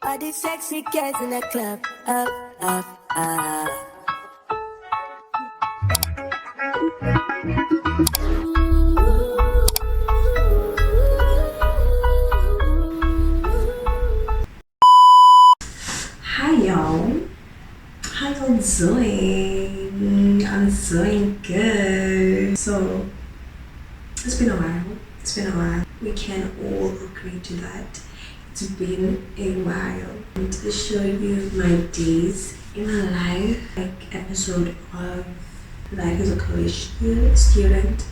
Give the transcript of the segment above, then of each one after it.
All the sexy girls in the club, up, up, up. Hi y'all, how y'all doing? I'm doing good. So it's been a while. We can all agree to that. It's been a while. And to show you my days in my life, like episode of life as a college student.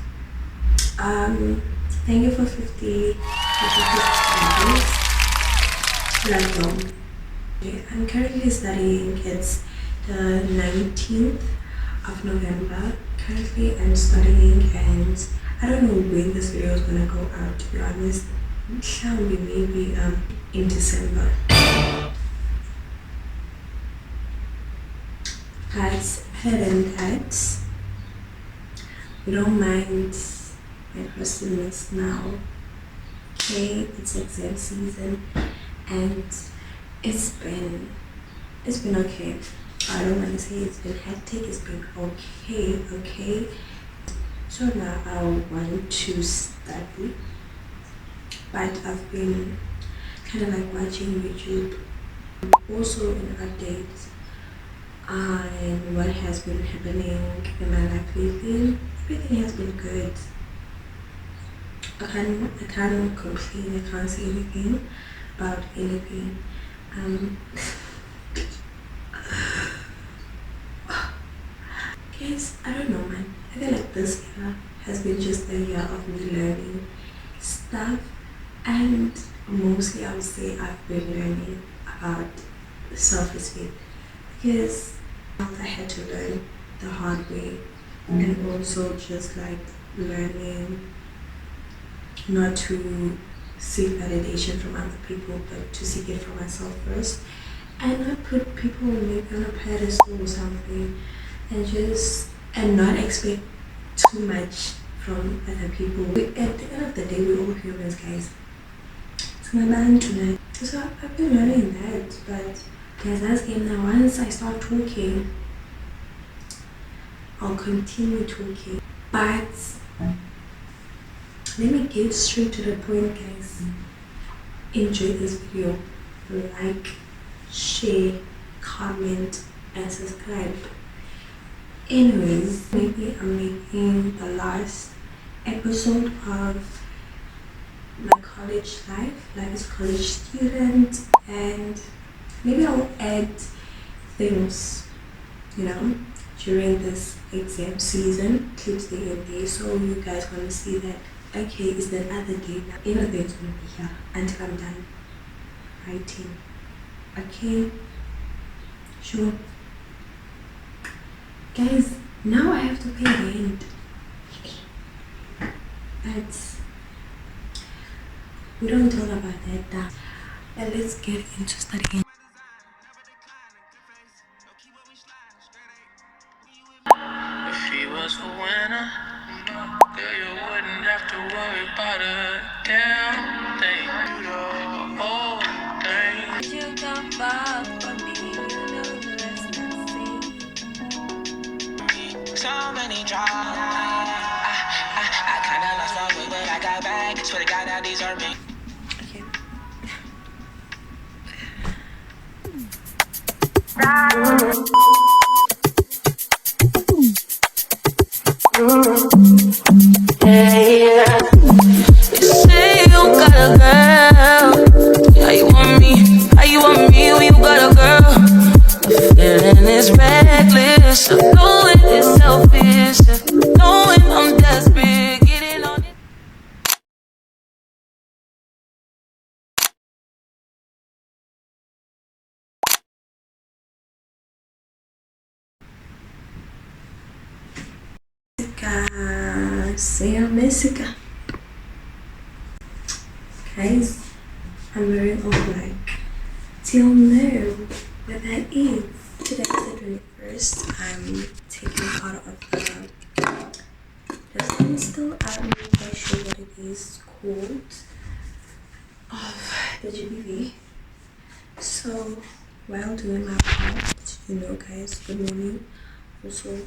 Thank you for 50 subscribers. I'm currently studying. It's the 19th of November. Currently I'm studying and I don't know when this video is gonna go out, to be honest. It shall be maybe in December. But other than that, we don't mind my personalness now. Okay, it's exam season and it's been okay. I don't want to say it's been hectic. It's been okay. So now I want to study, but I've been kind of like watching YouTube, also an update on what has been happening in my life lately. Everything has been good. I can't complain. I can't say anything about anything. Guys, I don't know, man. I feel like this year has been just a year of me learning stuff, and mostly I would say I've been learning about self-respect, because I had to learn the hard way, and also just like learning not to seek validation from other people, but to seek it for myself first, and not put people maybe on a pedestal or something, and not expect too much from other people. At the end of the day, we're all humans, guys. It's my man tonight. So I've been learning that, but guys, that's game now. Once I start talking, I'll continue talking. But let me get straight to the point, guys. Enjoy this video. Like, share, comment, and subscribe. Anyways, maybe I'm making the last episode of my college life as a college student, and maybe I'll add things, during this exam season, clips day and day, so you guys want to see that, okay, is that other day now, everything's gonna be here until I'm done writing. Okay, sure. Guys, now I have to pay rent. But we don't talk about that now. But let's get into studying. If he was a winner, girl, you wouldn't have to worry about a damn thing. You the whole thing. You come back for me, you know the rest is so many tries. I kinda lost my way, but I got back. Swear to God, now these are me. Okay. Hey, you say you got a girl. How you want me? How you want me when you got a girl? The feeling is reckless. Knowing it's selfish. Knowing I'm desperate. Getting on it. Say Messica. Guys, I'm wearing all black. Till know what that is. Today is the 21st. I'm taking part of the thing still. I'm not quite sure what it is called. Of the GBV. So while doing my part, guys, good morning. Also, do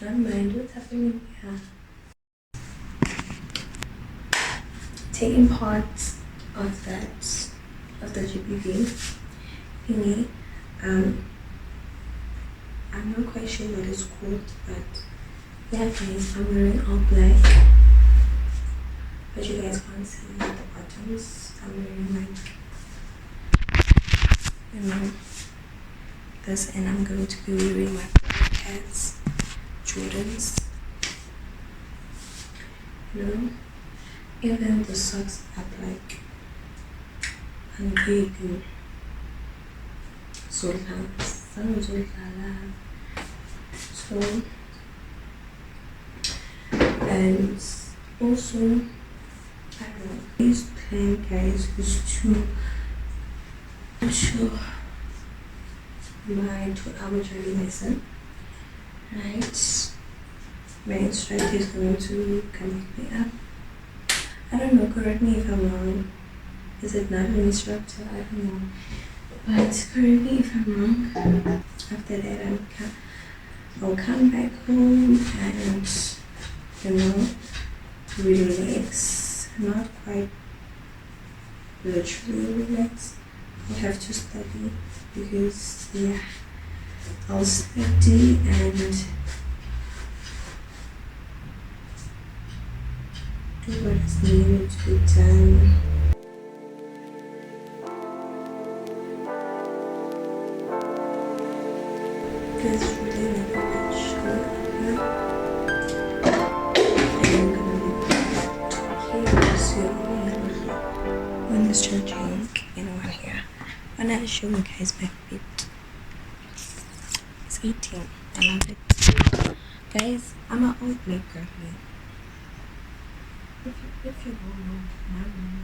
not mind what's happening here. Taking part of the GBV thingy. I'm not quite sure what it's called, but yeah, guys, I'm wearing all black, but you guys can't see the buttons. I'm wearing like this, and I'm going to be wearing my black hats, Jordans. Even the socks are black and grey blue. So and also I don't know, this plan, guys, is to show my 2-hour driving lesson, right? My instructor is going to come pick me up. I don't know, correct me if I'm wrong. Is it not an instructor? I don't know, but correct me if I'm wrong. After that, I'll come back home and relax. Not quite literally relax. I have to study because I'll study and do what is needed to be done. There's really nothing much going on here. And I'm gonna be talking soon. One is charging and one here. When I show you guys my feet, it's 18. I love it. Guys, I'm an old maker here. If you don't know, my room.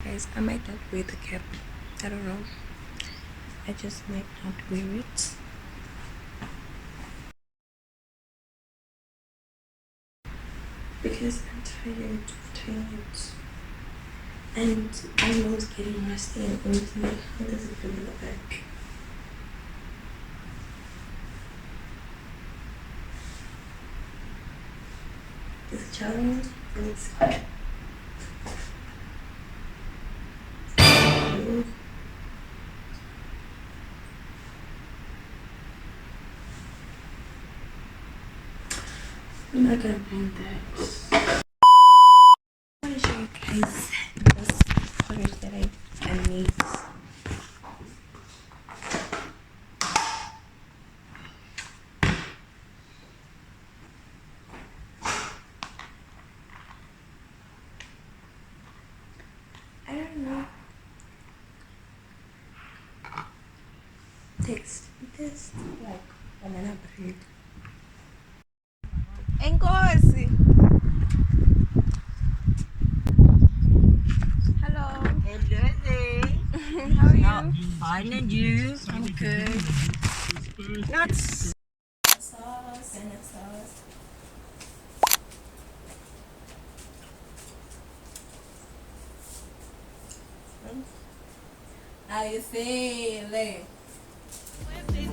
Guys, I might not wear the cap. I don't know. I just might not wear it. Because I'm tired. And my nose getting rusty and empty. How does it feel in the back? Is it challenge? Let's see. I'm not gonna find that. I want to show you guys this footage that I made. I don't know. Text this like banana bread. Enkosi. Hello. Hello there. How are you? Fine, and you? I'm good. Nuts. Sauce and sauce. How you feeling?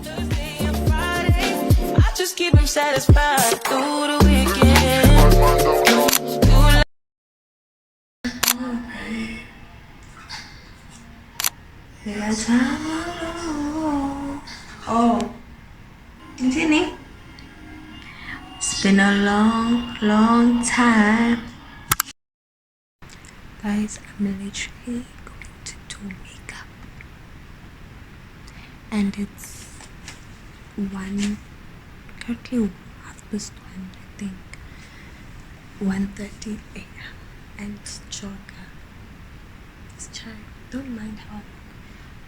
Thursday and Friday, I just keep them satisfied through the weekend. Oh, Jenny. It's been a long time. Guys, I'm literally going to do makeup. And it's currently 1:30, I think. 1:30 a.m. And it's jogger. This child, don't mind how I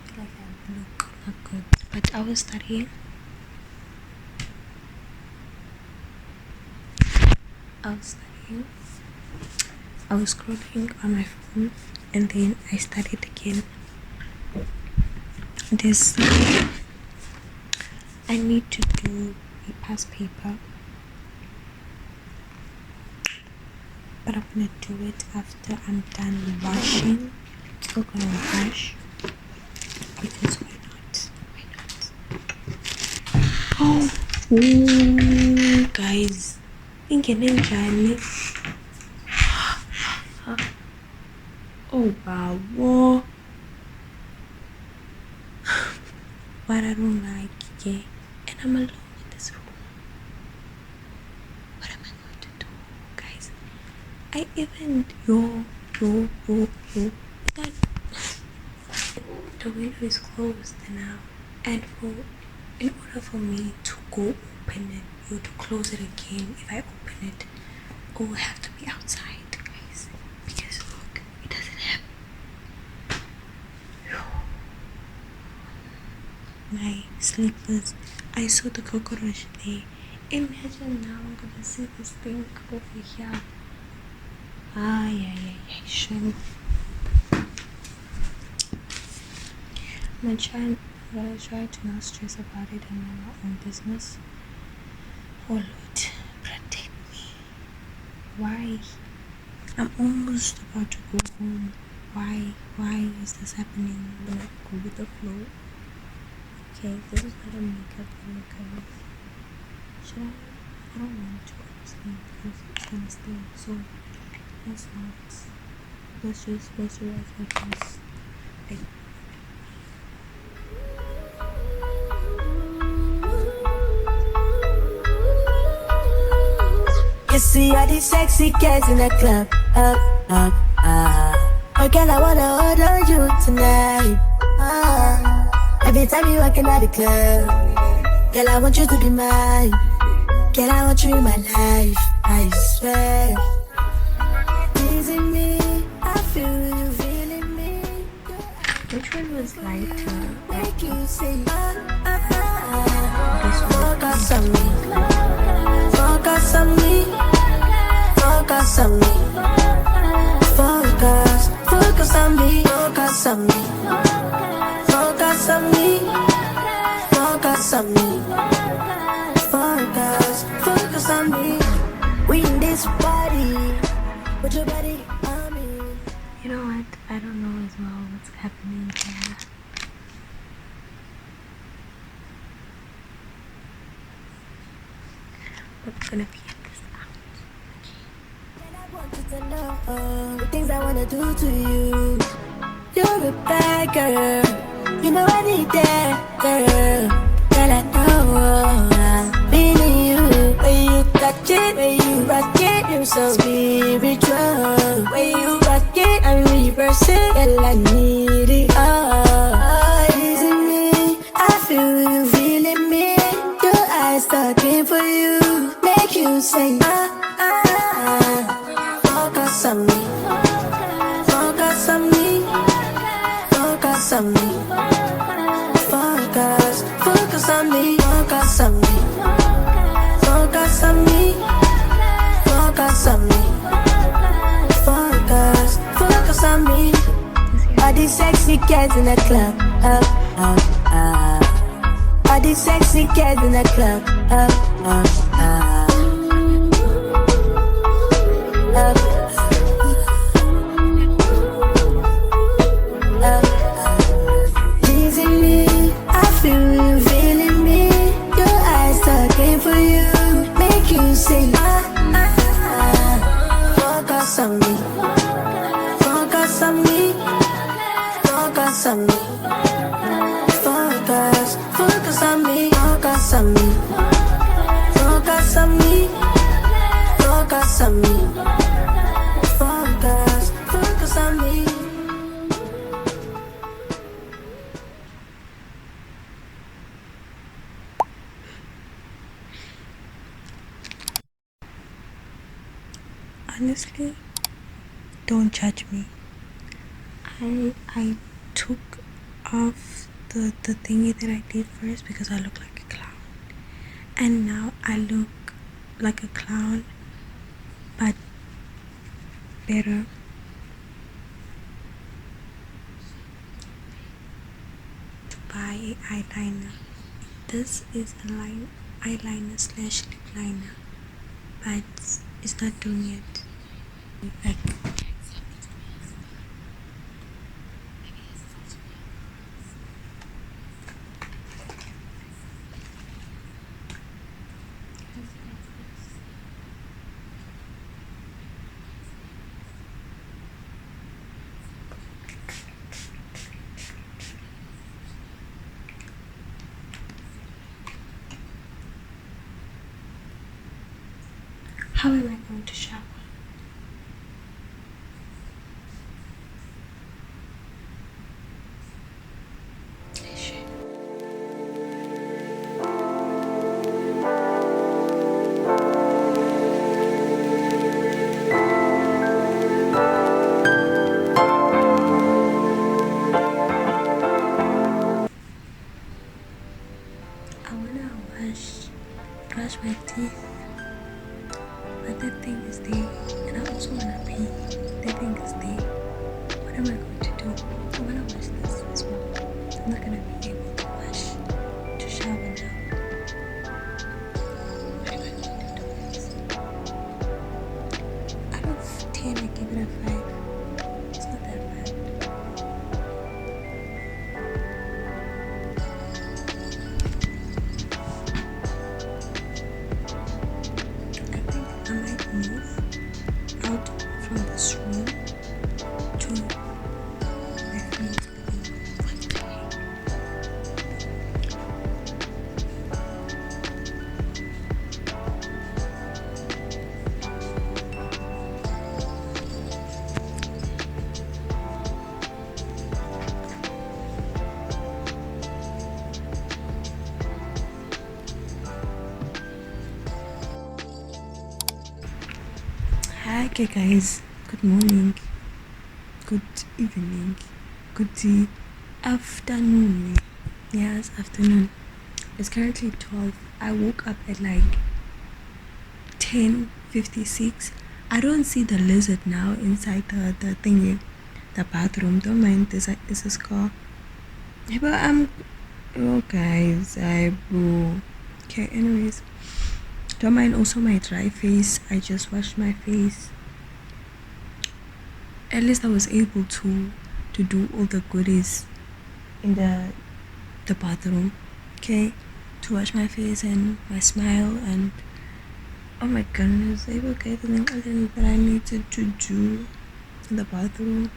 feel like I look not good. But I was studying. scrolling. I was scrolling on my phone and then I started again. This I need to do a past paper, but I'm gonna do it after I'm done washing. Still gonna wash because why not? Why not? Oh, ooh, guys, ingenenjani? Oh wow, but I don't like it, and I'm alone in this room. What am I going to do, guys? I even yo. That the window is closed now, and in order for me to go open it, you to close it again. If I open it, it will have to be outside, guys. Because look, it doesn't have my slippers. I saw the cockroach there. Imagine now I'm gonna see this thing over here. Shame. I'm gonna try to not stress about it and mind my own business. Oh Lord, protect me. Why? I'm almost about to go home. Why is this happening? I'm gonna go with the flow. Okay, this is not a makeup look. Should I don't want to honestly because it's gonna stain. So let's not. Let's just moisturize my face. You see all these sexy girls in the club. Oh girl, I wanna hold on you tonight. Every time you walking out the club, girl, I want you to be mine. Girl, I want you in my life, I swear. Teasing me, I feel you feeling me. Which one was lighter? Make you say, This one. focus on me. Focus on me. Focus on me. Focus on me. Focus on me. Focus on me. Focus on me. Focus on me. We in this party. Put your body on me. You know what? I don't know as well what's happening here. But we're gonna figure this out. And I want you to know the things I wanna do to you. You're a bad girl. You know I need that girl. Girl, I know I'm feeling you. When you touch it, when you rock it, you're so spiritual. When you rock it, I reverse it. Girl, I need it all. Teasing me, I feel you feeling me. Your eyes talking for you, make you say focus on me, focus on me, focus on me, focus on me, focus on me, focus on me, focus on me, focus on me. All these sexy girls in the club, all these sexy girls in the club, teasing me, I feel you feeling me. Your eyes talking for you, make you say focus on me, focus on me, focus on me, focus on me, focus on me, focus on me, focus on me, focus on me. Honestly, don't judge me. I took off the thingy that I did first because I look like a clown, and now I look like a clown, but better to buy a eyeliner. This is a eyeliner slash lip liner, but it's not doing it. Like, how am I going to shower? I wanna brush my teeth, but that thing is there, and I also wanna pee. That thing is there. What am I going to do? I wanna wash this as well. I'm not gonna be able to shower now. What am I going to do next? Out of 10, I give it a 5. It's not that bad. I think I might move out from this room to my friend's living room. What the heck? Hi, okay guys. Good morning. Good evening. Good afternoon. Yes, afternoon. It's currently 12. I woke up at like 10:56. I don't see the lizard now inside the thingy, the bathroom. Don't mind, this is a scar. Yeah, but oh guys, okay, anyways, don't mind also my dry face. I just washed my face. At least I was able to do all the goodies in the bathroom, okay, to wash my face and my smile, and oh my goodness, I forget the thing that I needed to do in the bathroom.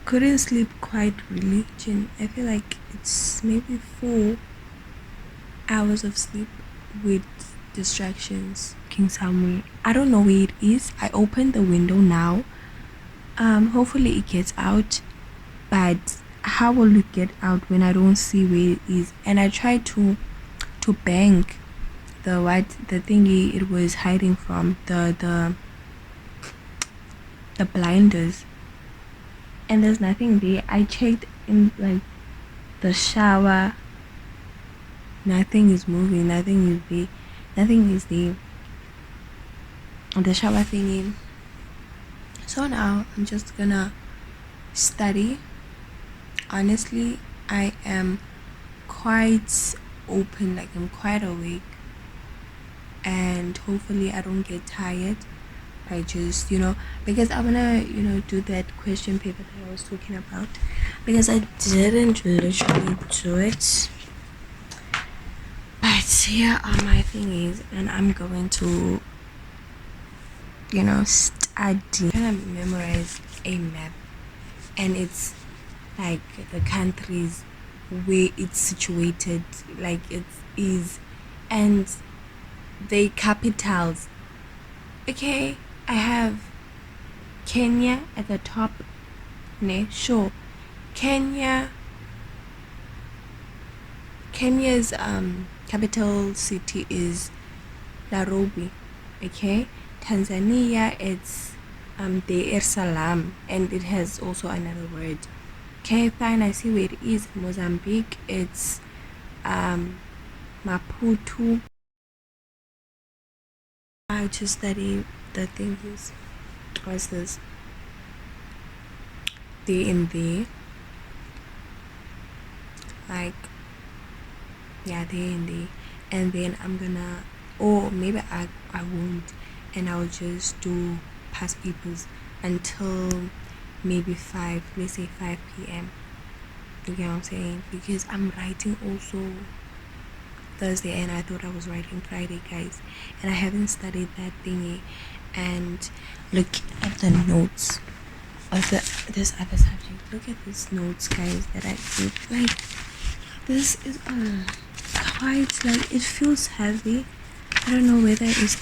Couldn't sleep quite really, Jin. I feel like it's maybe 4 hours of sleep with distractions. King somewhere. I don't know where it is. I opened the window now. Hopefully it gets out, but how will it get out when I don't see where it is? And I tried to bang the thingy it was hiding from, the blinders, and there's nothing there. I checked in like the shower. Nothing is moving. Nothing is there. Nothing is there. The shower thingy. So now I'm just gonna study. Honestly, I am quite open, like I'm quite awake, and hopefully I don't get tired by just, because I wanna, do that question paper that I was talking about, because I didn't literally do it. But here are my thingies, and I'm going to, study. I'm gonna memorize a map, and it's like the countries where it's situated, like it is, and the capitals. Okay, I have Kenya at the top. Sure. Kenya's capital city is Nairobi. Okay, Tanzania, it's Dar es Salaam, and it has also another word. Okay, fine, I see where it is. Mozambique, it's Maputo. I to study the things. what's this? There and there. Like, yeah, there and there. And then I'm gonna, or maybe I won't, and I'll just do past people's until maybe 5, let's say 5 p.m. You get what I'm saying? Because I'm writing also Thursday, and I thought I was writing Friday, guys, and I haven't studied that thingy. And look at the notes of this other subject. Look at these notes, guys, that I did. Like, this is quite, like, it feels heavy. I don't know whether it's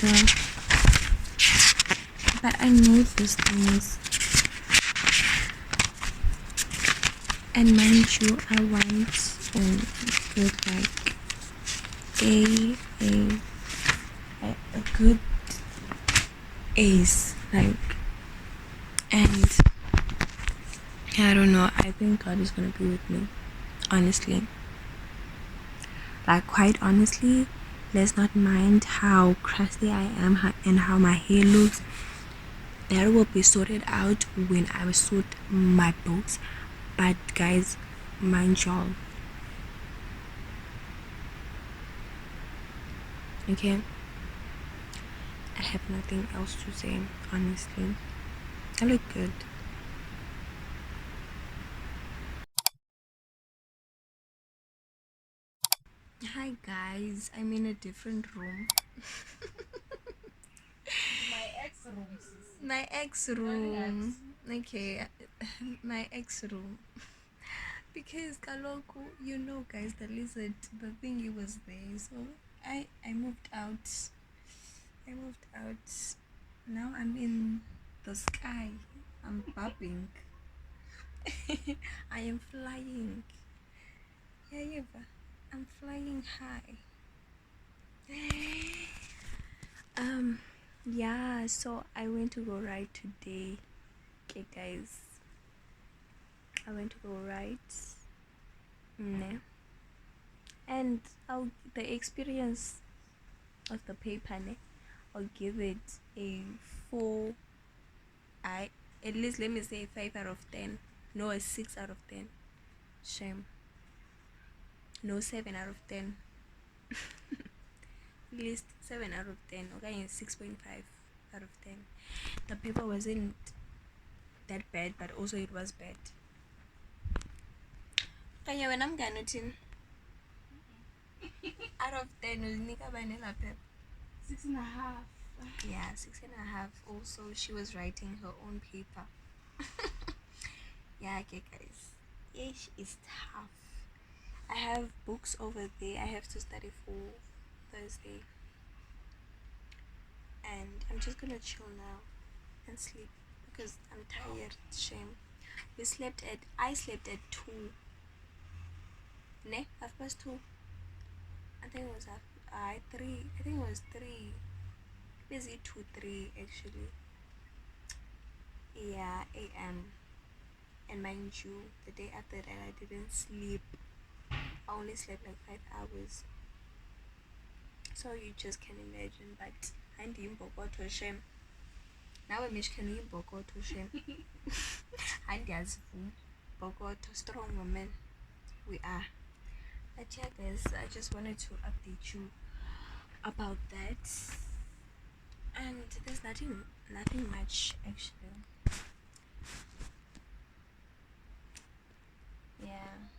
but I know these things. And mind you, I want good, like a good ace, like, and I don't know, I think God is gonna be with me, honestly. Like, quite honestly, let's not mind how crusty I am and how my hair looks. That will be sorted out when I sort my books. But guys, mind y'all, okay, I have nothing else to say, honestly. I look good. Hi guys, I'm in a different room. My ex room. Okay, my ex room. Because Kaloku, you know, guys, the lizard, the thingy was there, so I moved out. Now I'm in the sky. I'm bobbing. I am flying. Yeah, I'm flying high. Yeah, so I went to go ride today. Okay, guys, I went to go ride. And the experience of the paper, I'll give it a 4. At least let me say 5 out of 10. No, a 6 out of 10. Shame. No, 7 out of 10. At least 7 out of 10. Okay, 6.5 out of 10. The paper wasn't that bad, but also it was bad. Kaya when I'm gonna out of 10, uzinika vanilla pep. 6.5. Yeah, 6.5. Also, she was writing her own paper. Yeah, okay, guys. Ish is tough. I have books over there. I have to study for Thursday. And I'm just gonna chill now and sleep because I'm tired. Shame. I slept at 2. Ne? 2:30. I think it was 3. I think it was 3. Busy 2-3 actually. Yeah, a.m. And mind you, the day after that I didn't sleep. I only slept like 5 hours. So you just can imagine. But I didn't to shame. Now I'm can to shame. And yes, Bogoto strong woman. We are. But yeah, guys, I just wanted to update you about that. And there's nothing much actually. Yeah.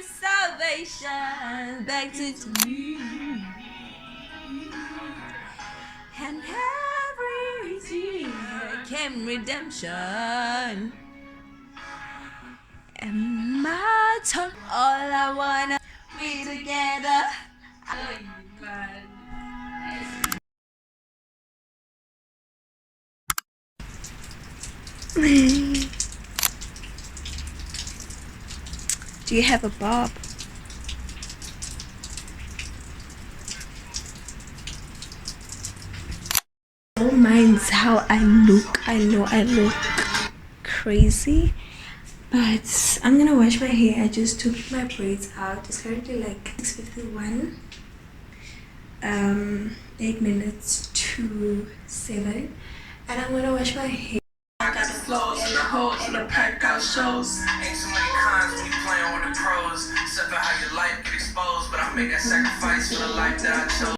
Salvation back to me, and every tear came redemption. And my tongue, all I wanna be together. Do you have a bob? Don't mind how I look. I know I look crazy. But I'm gonna wash my hair. I just took my braids out. It's currently like 6:51. 8 minutes to 7, and I'm gonna wash my hair. I got the flow and the hoe and the pack out shows. Ain't so many cons when you playing with the pros. Except for how your life get exposed, but I make that sacrifice for the life that I chose.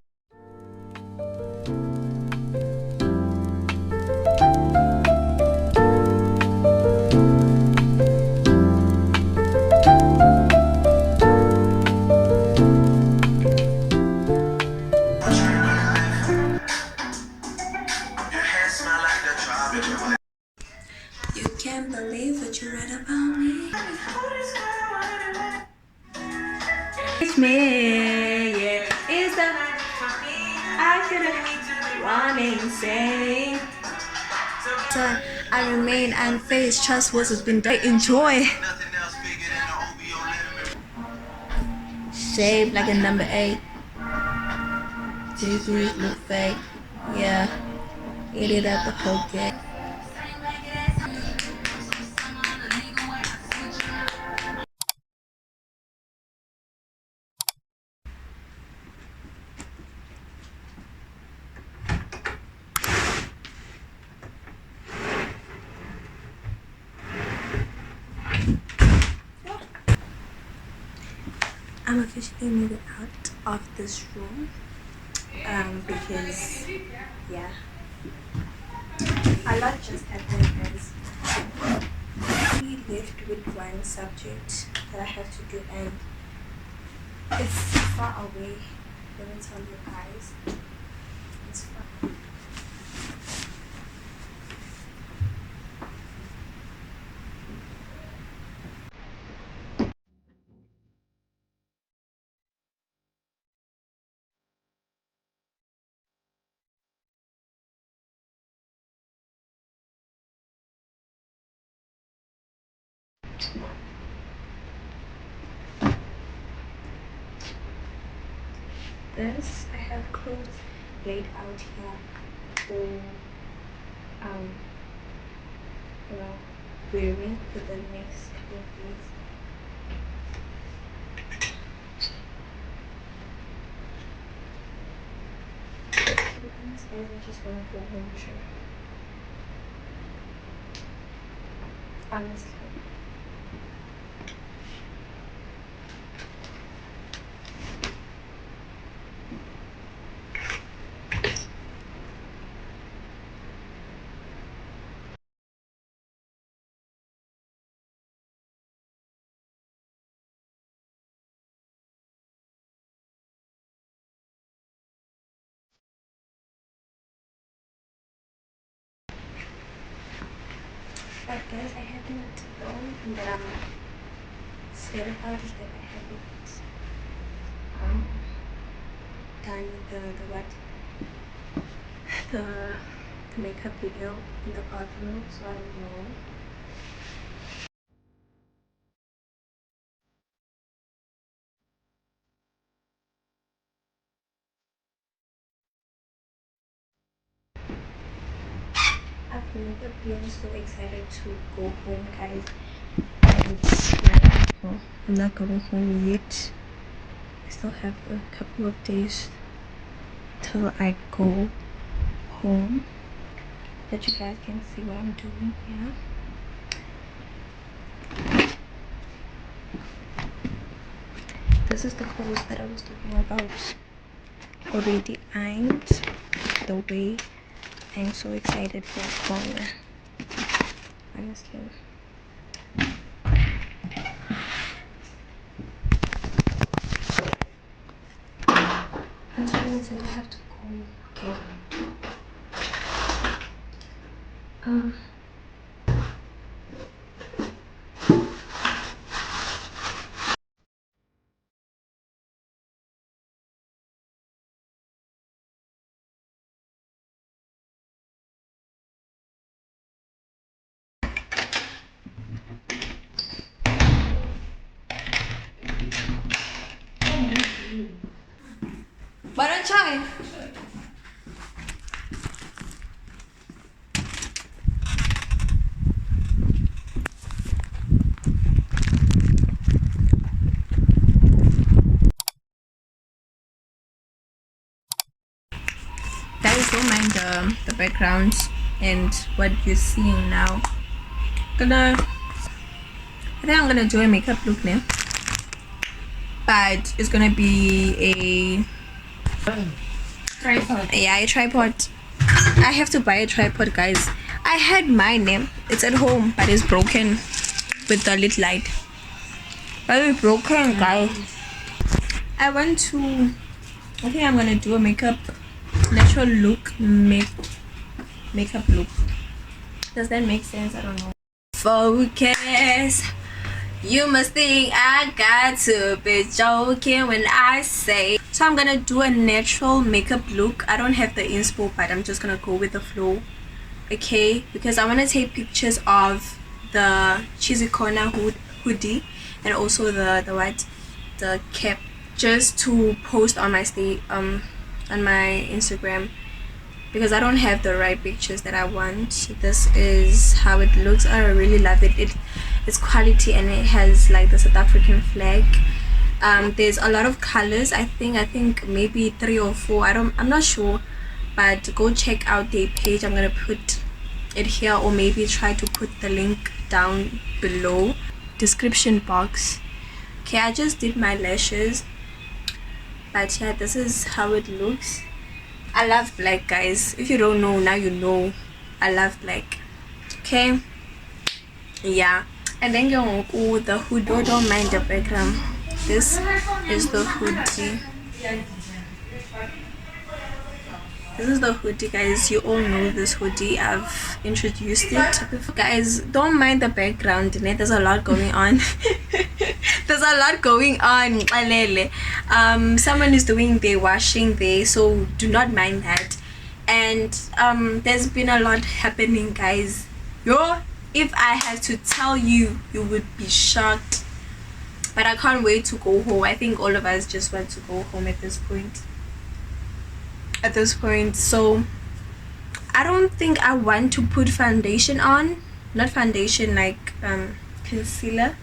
You can't believe what you read about me. It's me, yeah. It's the I could have run insane. So I remain unfazed. Trust what has been done. Enjoy. Shaped like a number 8. Jesus look fake. Yeah. Eat it up the whole game. I'm officially moving out of this room because yeah, a lot just happened, guys. We left with one subject that I have to do, and it's far away. Let me tell you guys, it's far. This I have clothes laid out here for you know, wearing for the next couple of days. Sometimes guys, I just want to go home, sure. Honestly. But guys, I haven't done that I'm scared about is that I haven't done the makeup video in the bathroom, so I don't know. I've never been so excited to go home, guys. And I'm not going home yet. I still have a couple of days till I go home, that you guys can see what I'm doing here. This is the clothes that I was talking about, already ironed. The way I'm so excited for fall, honestly. I'm sorry, I have to go. Okay. Barang chai. the background and what you're seeing now. I think I'm gonna do a makeup look now, but it's gonna be a tripod. Yeah, a tripod. I have to buy a tripod, guys. I had mine. It's at home, but it's broken with the lit light. But it's broken, guys. I think I'm gonna do a natural look makeup look. Does that make sense? I don't know. Focus. You must think I got to be joking when I say. So I'm gonna do a natural makeup look. I don't have the inspo, but I'm just gonna go with the flow. Okay, because I want to take pictures of the cheesy corner hoodie and also the cap, just to post on my on my Instagram, because I don't have the right pictures that I want. This is how it looks. I really love it. It's quality, and it has like the South African flag. There's a lot of colors. I think maybe 3 or 4. I'm not sure, but go check out their page. I'm gonna put it here, or maybe try to put the link down below description box. Okay, I just did my lashes, but yeah, this is how it looks. I love black, guys. If you don't know, now you know. I love black. Okay, yeah. And then the hood. Don't mind the background. This is the hoodie. This is the hoodie, guys. You all know this hoodie. I've introduced it before. Guys, don't mind the background. There's a lot going on. There's a lot going on. Someone is doing their washing there, so do not mind that. And there's been a lot happening, guys. If I had to tell you, you would be shocked. But I can't wait to go home. I think all of us just want to go home at this point. So I don't think I want to put foundation on. Not foundation, like concealer.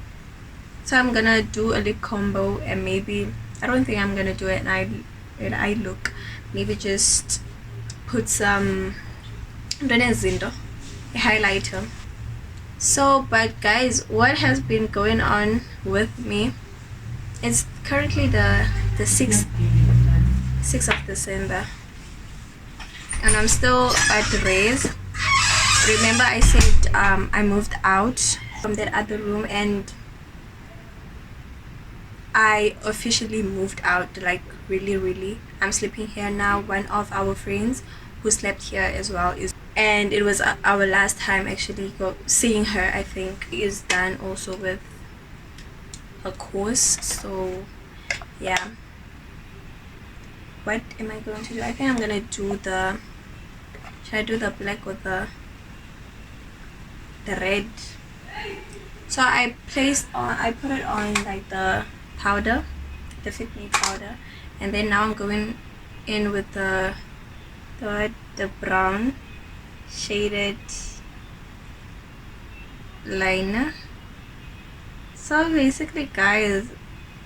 So I'm gonna do a lip combo, and maybe I don't think I'm gonna do an eye look. Maybe just put some a highlighter. So, but guys, what has been going on with me? It's currently the 6th of December, and I'm still at the race. Remember, I said I moved out from that other room, and I officially moved out, like really. I'm sleeping here now. One of our friends who slept here as well and it was our last time actually seeing her. I think is done also with a course. So yeah, what am I going to do? I think I'm gonna do should I do the black or the red? So I put it on like the powder, the Fit Me powder, and then now I'm going in with the brown shaded liner. So basically, guys,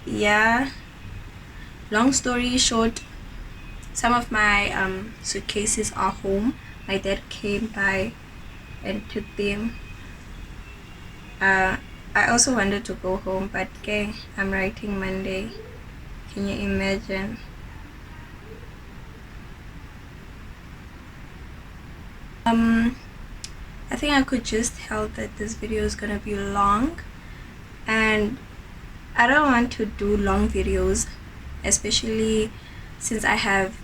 yeah, long story short, some of my suitcases are home. My dad came by and took them. I also wanted to go home, but okay, I'm writing Monday. Can you imagine? I think I could just tell that this video is gonna be long, and I don't want to do long videos, especially since I have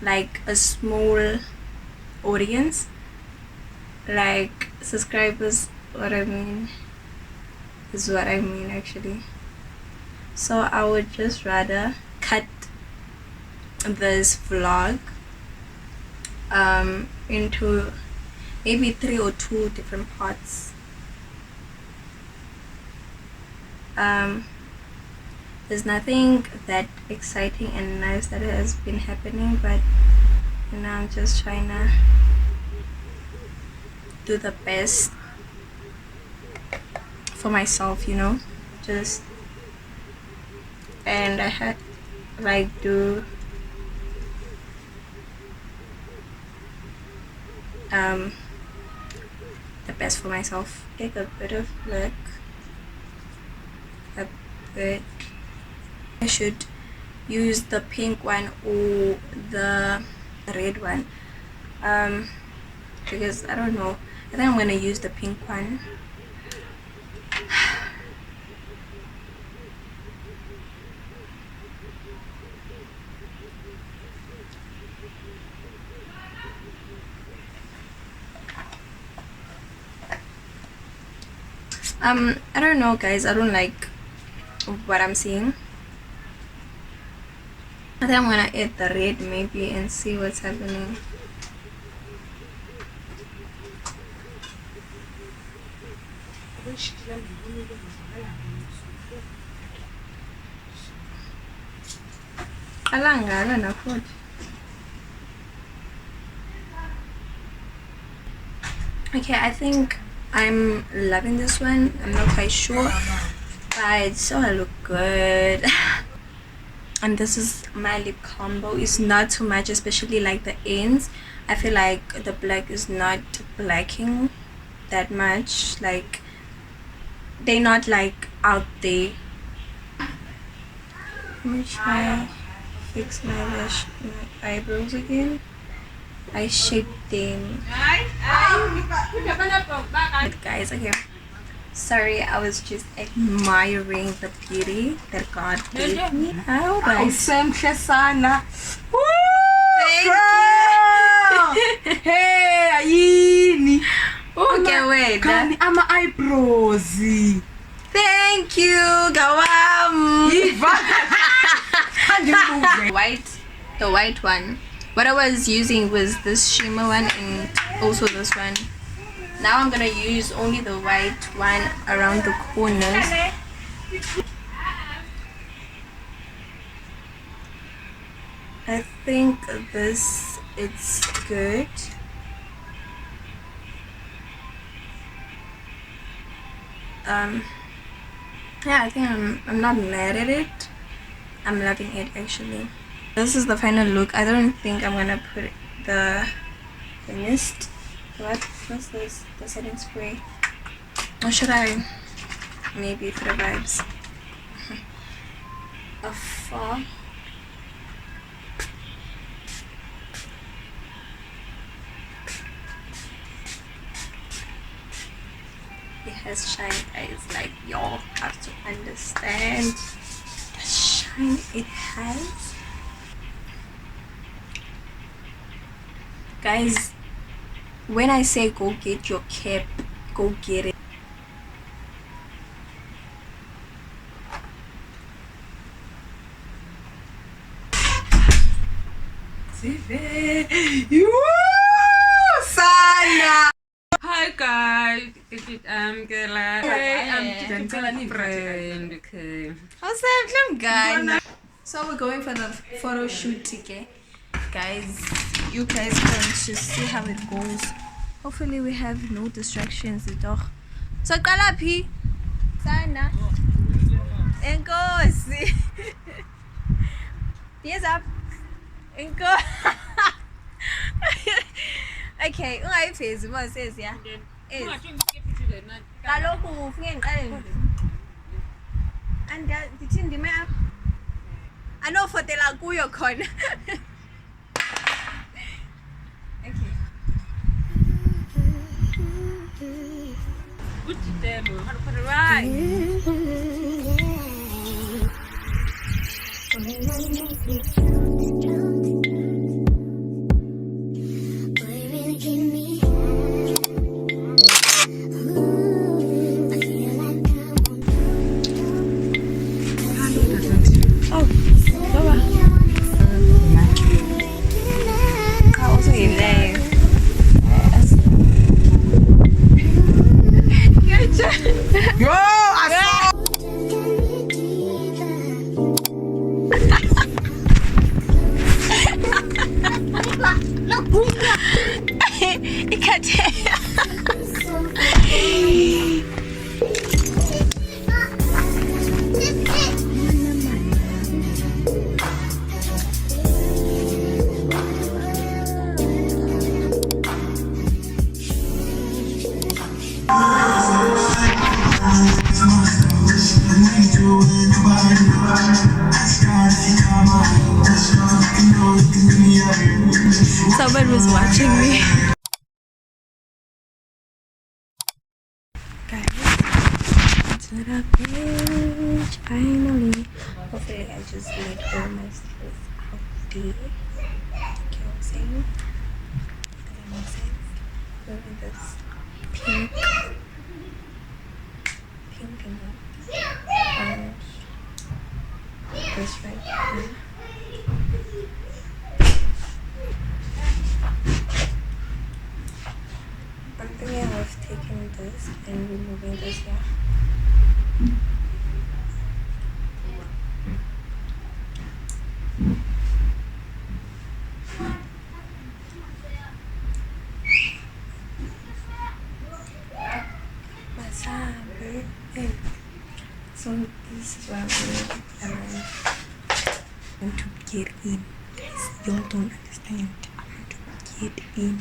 like a small audience, like subscribers. What I mean is what I mean actually. So I would just rather cut this vlog into maybe 3 or 2 different parts. There's nothing that exciting and nice that has been happening, but you know, I'm just trying to do the best for myself, you know, just, and I had like do the best for myself. Take a bit of look, a bit. I should use the pink one or the red one, because I don't know. I think I'm gonna use the pink one. I don't know, guys. I don't like what I'm seeing. I think I'm gonna add the red maybe and see what's happening. Alanga, na food. Okay, I think I'm loving this one. I'm not quite sure, but so I look good. And this is my lip combo. It's not too much, especially like the ends. I feel like the black is not blacking that much. Like they're not like out there. Let me try fix my eyebrows again. I shaped them. But guys, okay. Sorry, I was just admiring the beauty that God gave me. How right. Thank you. Hey, ayini. Okay, wait. Kani ama eyebrows. Thank you, Gawam. The white one. What I was using was this shimmer one and also this one. Now I'm gonna use only the white one around the corners. I think this it's good. Yeah, I think I'm not mad at it. I'm loving it actually. This is the final look. I don't think I'm gonna put the mist. What's this? The setting spray. Or should I? Maybe for the vibes. A fall. It has shine, guys. Like y'all have to understand the shine it has. Guys, when I say go get your cap, go get it. Hi guys, this is Angela. Hey, I'm Angela's friend. Okay. How's that, guys? So we're going for the photo shoot today, guys. You guys can just see how it goes. Hopefully we have no distractions at all. So Kalapi Sana Enkosi. Yes up Enko. Okay, ungayivezi uma says yeah. Kaloku ufike ngiqale anda ndithi ndime apha anofotela kuyo khona. Okay. Good demo. How to put it right? Someone was watching me. Guys, to the beach, finally. Hopefully I just let all my stress out there. Okay, I'm saying, does that make sense? Wearing this pink and this right here. I'm thinking of taking this and removing this here. So this is what I'm going to get in. Guys, y'all don't understand. I'm going to get in.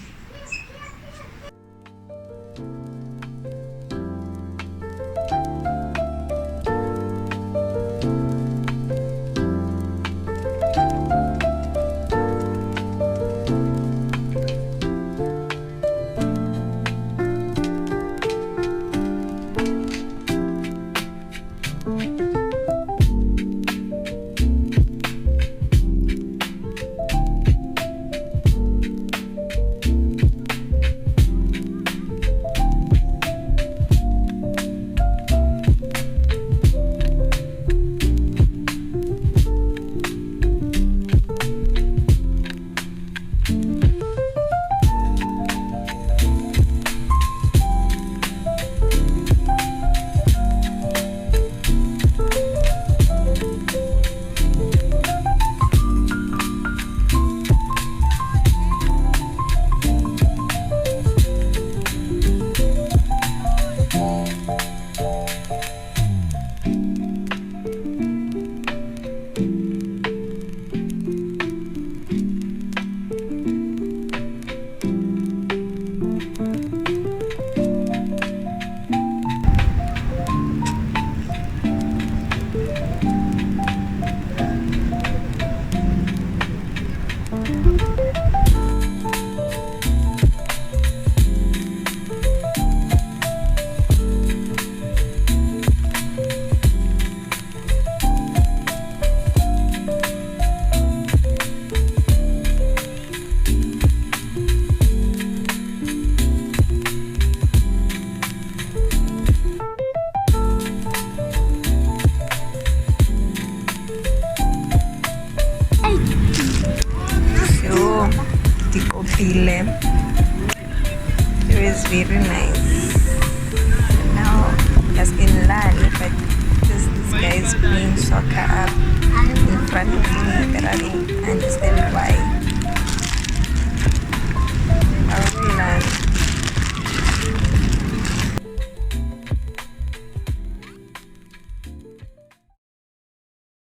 It was very nice. Now has been lali, but this guy is playing soccer up in front of me. There are